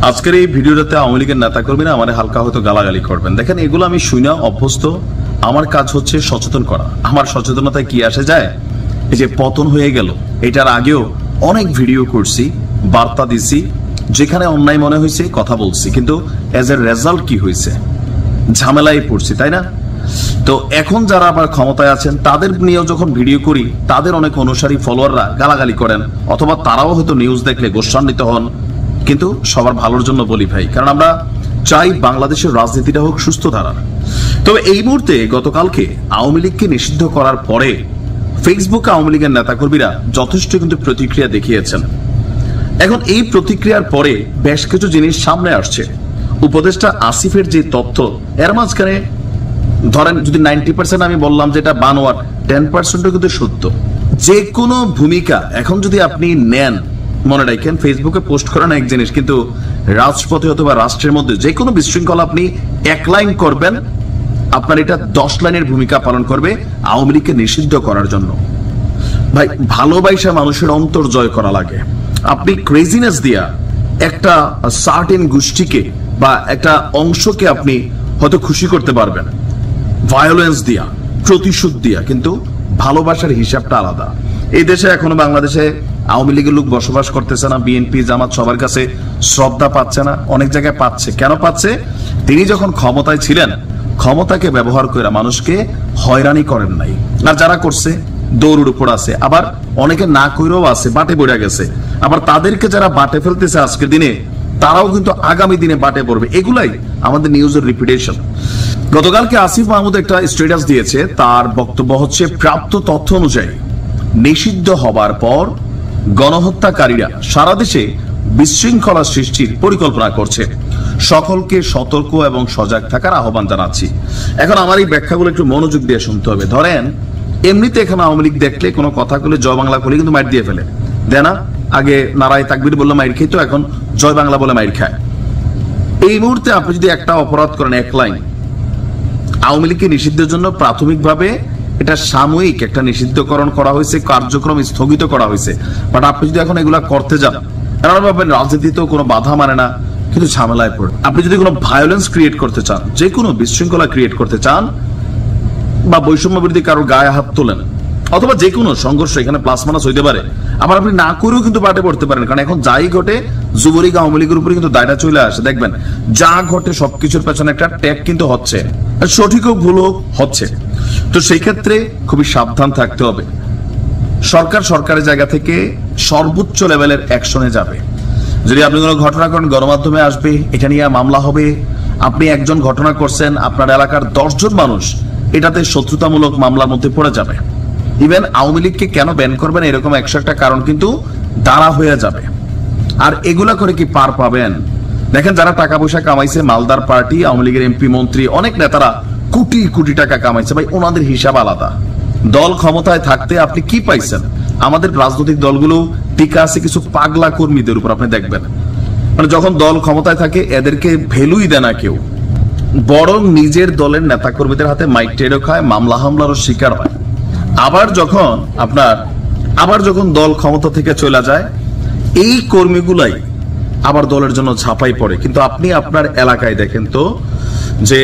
আজকের এই ভিডিওটাতে আওয়ামী লীগের নেতা কর্মীরা আমাদের হালকা হয়তো গালাগালি করবেন। দেখেন, এগুলো আমি শুনে অভ্যস্ত। আমার কাজ হচ্ছে সচেতন করা। আমার সচেতনতায় কি আসে যায়, এই যে পতন হয়ে গেল, এটার আগেও অনেক ভিডিও করছি, বার্তা দিছি, যেখানে অন্যায় মনে হয়েছে কথা বলছি, কিন্তু এজ এ রেজাল্ট কি হয়েছে, ঝামেলায় পড়ছি, তাই না? তো এখন যারা আবার ক্ষমতায় আছেন তাদের নিয়েও যখন ভিডিও করি, তাদের অনেক অনুসারী ফলোয়াররা গালাগালি করেন, অথবা তারাও হয়তো নিউজ দেখলে গোস্বান্বিত হন। কিন্তু সবার ভালোর জন্য বলি ভাই, কারণ আমরা চাই বাংলাদেশের রাজনীতিটা হোক সুস্থ ধারার। তবে এই মুহূর্তে গতকালকে আওয়ামী লীগকে নিষিদ্ধ করার পরে ফেসবুকে আওয়ামী লীগের নেতাকর্মীরা যথেষ্ট কিন্তু প্রতিক্রিয়া দেখিয়েছেন। এখন এই প্রতিক্রিয়ার পরে বেশ কিছু জিনিস সামনে আসছে। উপদেষ্টা আসিফের যে তথ্য, এর মাঝখানে ধরেন যদি 90% আমি বললাম যেটা বানোয়ার, 10% কিন্তু সত্য। যে কোনো ভূমিকা এখন যদি আপনি নেন, মনে রাখেন ফেসবুকে পোস্ট করেন এক জিনিস, কিন্তু রাজপথে অথবা রাষ্ট্রের মধ্যে যে কোনো বিশৃঙ্খলা আপনি 1 লাইন করবেন, আপনার এটা 10 লাইনের ভূমিকা পালন করবে আওয়ামী লীগকে নিষিদ্ধ করার জন্য। ভাই, ভালোবাসা মানুষের অন্তর জয় করা লাগে। আপনি ক্রেজিনেস দিয়া একটা সার্টেন গোষ্ঠীকে বা একটা অংশকে আপনি হয়তো খুশি করতে পারবেন, ভায়োলেন্স দিয়া, প্রতিশোধ দিয়া, কিন্তু ভালোবাসার হিসাবটা আলাদা। এই দেশে এখনো বাংলাদেশে আওয়ামী লীগের লোক বসবাস করতেছে না। বিএনপি জামাত সবার কাছে শ্রদ্ধা পাচ্ছে না, অনেক জায়গায় পাচ্ছে। কেন পাচ্ছে? তিনি যখন ক্ষমতায় ছিলেন, ক্ষমতাকে ব্যবহার করে মানুষকে হয়রানি করেন নাই। আর যারা করছে দৌড়ের উপর আছে, আবার অনেকে না কইরেও আছে, বাটে পড়ে গেছে। আবার তাদেরকে যারা বাটে ফেলতেছে আজকের দিনে, তারাও কিন্তু আগামী দিনে বাটে পড়বে। এগুলাই আমাদের নিউজের রিপিটেশন। গতকালকে আসিফ মাহমুদ একটা স্ট্যাটাস দিয়েছে, তার বক্তব্য হচ্ছে প্রাপ্ত তথ্য অনুযায়ী নিষিদ্ধ হবার পর গণহত্যাকারীরা সারা দেশে বিশৃঙ্খলা সৃষ্টির পরিকল্পনা করছে। সকলকে সতর্ক এবং সজাগ থাকার আহ্বান জানাচ্ছি। এখন আমার এই ব্যাখ্যাগুলো একটু মনোযোগ দিয়ে শুনতে হবে। ধরেন, এমনিতে এখানে আওয়ামী লীগ দেখলে কোনো কথা বলে জয় বাংলা বলে কিন্তু মাইর দিয়ে ফেলে, দেয় না? আগে নারায় তাকবীর বললে মাইর খেত, এখন জয় বাংলা বলে মাইর খায়। এই মুহূর্তে আপনি যদি একটা অপরাধ করেন 1 লাইন, আওয়ামী লীগকে নিষিদ্ধের জন্য প্রাথমিকভাবে এটা সাময়িক একটা নিষিদ্ধকরণ করা হয়েছে, কার্যক্রম স্থগিত করা হয়েছে। বাট আপনি যদি এখন এগুলা করতে যান, ভাবেন রাজনীতিতেও কোনো বাধা মানে না, কিন্তু ঝামেলায় পড়ে। আপনি যদি কোনো ভায়োলেন্স ক্রিয়েট করতে চান, যে কোনো বিশৃঙ্খলা ক্রিয়েট করতে চান, বা বৈষম্য বিরোধী কারো গায়ে হাত তোলেন, অথবা যে কোনো সংঘর্ষ, এখানে প্লাস মাইনাস হইতে পারে। আবার আপনি না করেও কিন্তু বাটে পড়তে পারেন, কারণ এখন যাই ঘটে যুবলীগ আওয়ামী লীগের উপরে কিন্তু দায়টা চলে আসে। দেখবেন যা ঘটে সবকিছুর পেছনে একটা ট্যাগ কিন্তু হচ্ছে, সঠিক হোক ভুল হোক হচ্ছে। তো সেই ক্ষেত্রে খুবই সাবধান থাকতে হবে। সরকারের জায়গা থেকে সর্বোচ্চ লেভেলের অ্যাকশনে যাবে। যদি আপনি কোনো ঘটনা করেন, গণমাধ্যমে আসবে, এটা নিয়ে মামলা হবে। আপনি একজন ঘটনা করছেন, আপনার এলাকার 10 জন মানুষ এটাতে শত্রুতামূলক মামলার মধ্যে পড়ে যাবে। ইভেন আওয়ামী লীগকে কেন ব্যান করবেন, এরকম 101টা কারণ কিন্তু দাঁড়া হয়ে যাবে। আর এগুলা করে কি পার পাবেন? দেখেন, যারা টাকা পয়সা কামাইছে, মালদার পার্টি, আওয়ামী লীগের এমপি মন্ত্রী, অনেক নেতারা কোটি কোটি টাকা কামাইছে। ভাই, ওনাদের হিসাব আলাদা। দল ক্ষমতায় থাকতে আপনি কি পাইছেন? আমাদের রাজনৈতিক দলগুলো টিকা আছে কিছু পাগলা কর্মীদের উপর। আপনি দেখবেন, মানে যখন দল ক্ষমতায় থাকে এদেরকে ভ্যালুই দেয় না কেউ, বরং নিজের দলের নেতা কর্মীদের হাতে মাইক টেরো খায়, মামলা হামলারও শিকার হয়। আবার যখন দল ক্ষমতা থেকে চলে যায়, এই কর্মীগুলাই আবার দলের জন্য ঝাঁপাই পড়ে। কিন্তু আপনি আপনার এলাকায় দেখেন তো, যে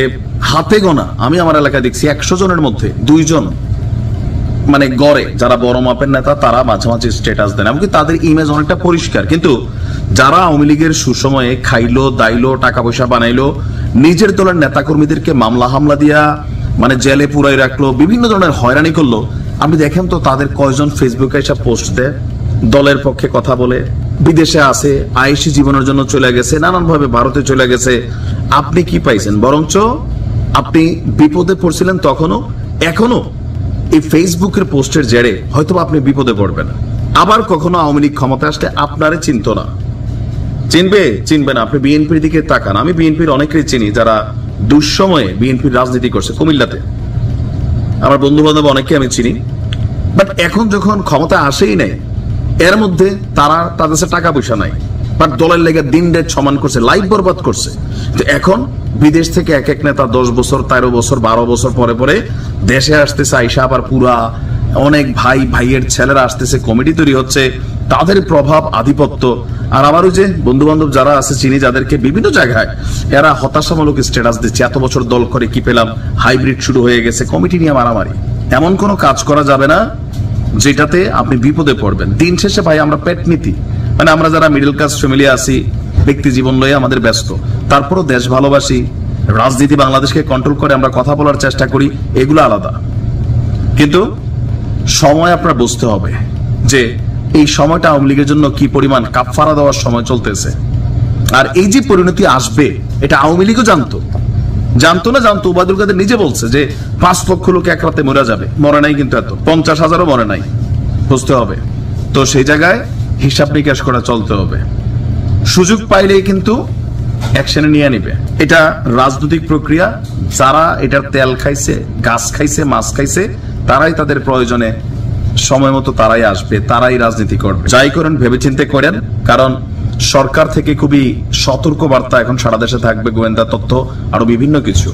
হাতে গোনা, আমি আমার এলাকায় দেখছি 100 জনের মধ্যে 2 জন মানে গড়ে যারা বড় মাপের নেতা, তারা মাঝে মাঝে স্ট্যাটাস দেন, এমনকি তাদের ইমেজ অনেকটা পরিষ্কার। কিন্তু যারা আওয়ামী লীগের সুসময়ে খাইলো দাইলো, টাকা পয়সা বানাইলো, নিজের দলের নেতা কর্মীদেরকে মামলা হামলা দিয়া মানে জেলে পুরাই রাখলো, বিভিন্ন ধরনের হয়রানি করলো, আপনি দেখেন তো তাদের কয়জন ফেসবুকে এসে পোস্ট দেয়, দলের পক্ষে কথা বলে, বিদেশে আছে, আইসি জীবনের জন্য চলে গেছে, নানানভাবে ভারতে চলে গেছে। আপনি কি পাইছেন? বরঞ্চ আপনি বিপদে পড়ছিলেন তখনও, এখনো এই ফেসবুকের পোস্টের জেরে হয়তো আপনি বিপদে পড়বেন। আবার কখনো আওয়ামী লীগ ক্ষমতা আসলে আপনারে চিনত না, চিনবে না। আপনি বিএনপির দিকে তাকান। আমি বিএনপির অনেকেই চিনি যারা দুঃসময়ে বিএনপির রাজনীতি করছে। কুমিল্লাতে আমার বন্ধু বান্ধব অনেকে আমি চিনি, বাট এখন যখন ক্ষমতা আসেই নাই, এর মধ্যে তাদের কাছে টাকা পয়সা নাই, বাট দলের লেগে দিন রাত সমান করছে, লাইফ বরবাদ করছে। তো এখন বিদেশ থেকে এক এক নেতা 10 বছর 13 বছর 12 বছর পরে পরে দেশে আসতেছে, আইসা আবার পুরা অনেক ভাইয়ের ছেলেরা আসতেছে, কমিটি তৈরি হচ্ছে, তাদের প্রভাব, আধিপত্য। আর আবারও যে বন্ধু বান্ধব যারা আছে চিনি, যাদেরকে বিভিন্ন জায়গায় এরা হতাশামূলক স্ট্যাটাস দিচ্ছে, এত বছর দল করে কি পেলাম, হাইব্রিড শুরু হয়ে গেছে, কমিটি নিয়ে মারামারি। এমন কোনো কাজ করা যাবে না যেটাতে আপনি বিপদে পড়বেন। দিন শেষে ভাই আমরা পেট নীতি, মানে আমরা যারা মিডল ক্লাস ফ্যামিলি আছি, ব্যক্তি জীবন লয়ে আমাদের ব্যস্ত, তারপরও দেশ ভালোবাসি, রাজনীতি বাংলাদেশকে কন্ট্রোল করে আমরা কথা বলার চেষ্টা করি, এগুলো আলাদা। কিন্তু সময় আপনার বুঝতে হবে যে এই সময়টা আওয়ামী লীগের জন্য কি পরিমাণ কাফফারা দেওয়ার সময় চলতেছে। আর এই যে পরিণতি আসবে এটা আওয়ামী লীগও জানতো না জানতো। ওবায়দুল কাদের নিজে বলছে যে 5 লক্ষ লোক এক রাতে মরে যাবে, মরে নাই কিন্তু এত 50,000ও মরে নাই, বুঝতে হবে। তো সেই জায়গায় হিসাব নিকাশ করা চলতে হবে। সুযোগ পাইলেই কিন্তু অ্যাকশনে নিয়ে নিবে। এটা রাজনৈতিক প্রক্রিয়া। যারা এটার তেল খাইছে, গাছ খাইছে, মাছ খাইছে, তারাই তাদের প্রয়োজনে সময় মতো তারাই আসবে, তারাই রাজনীতি করবে। যাই করেন ভেবেচিন্তে করেন, কারণ সরকার থেকে খুবই সতর্ক বার্তা এখন সারা দেশে থাকবে, গোয়েন্দা তথ্য আরো বিভিন্ন কিছু।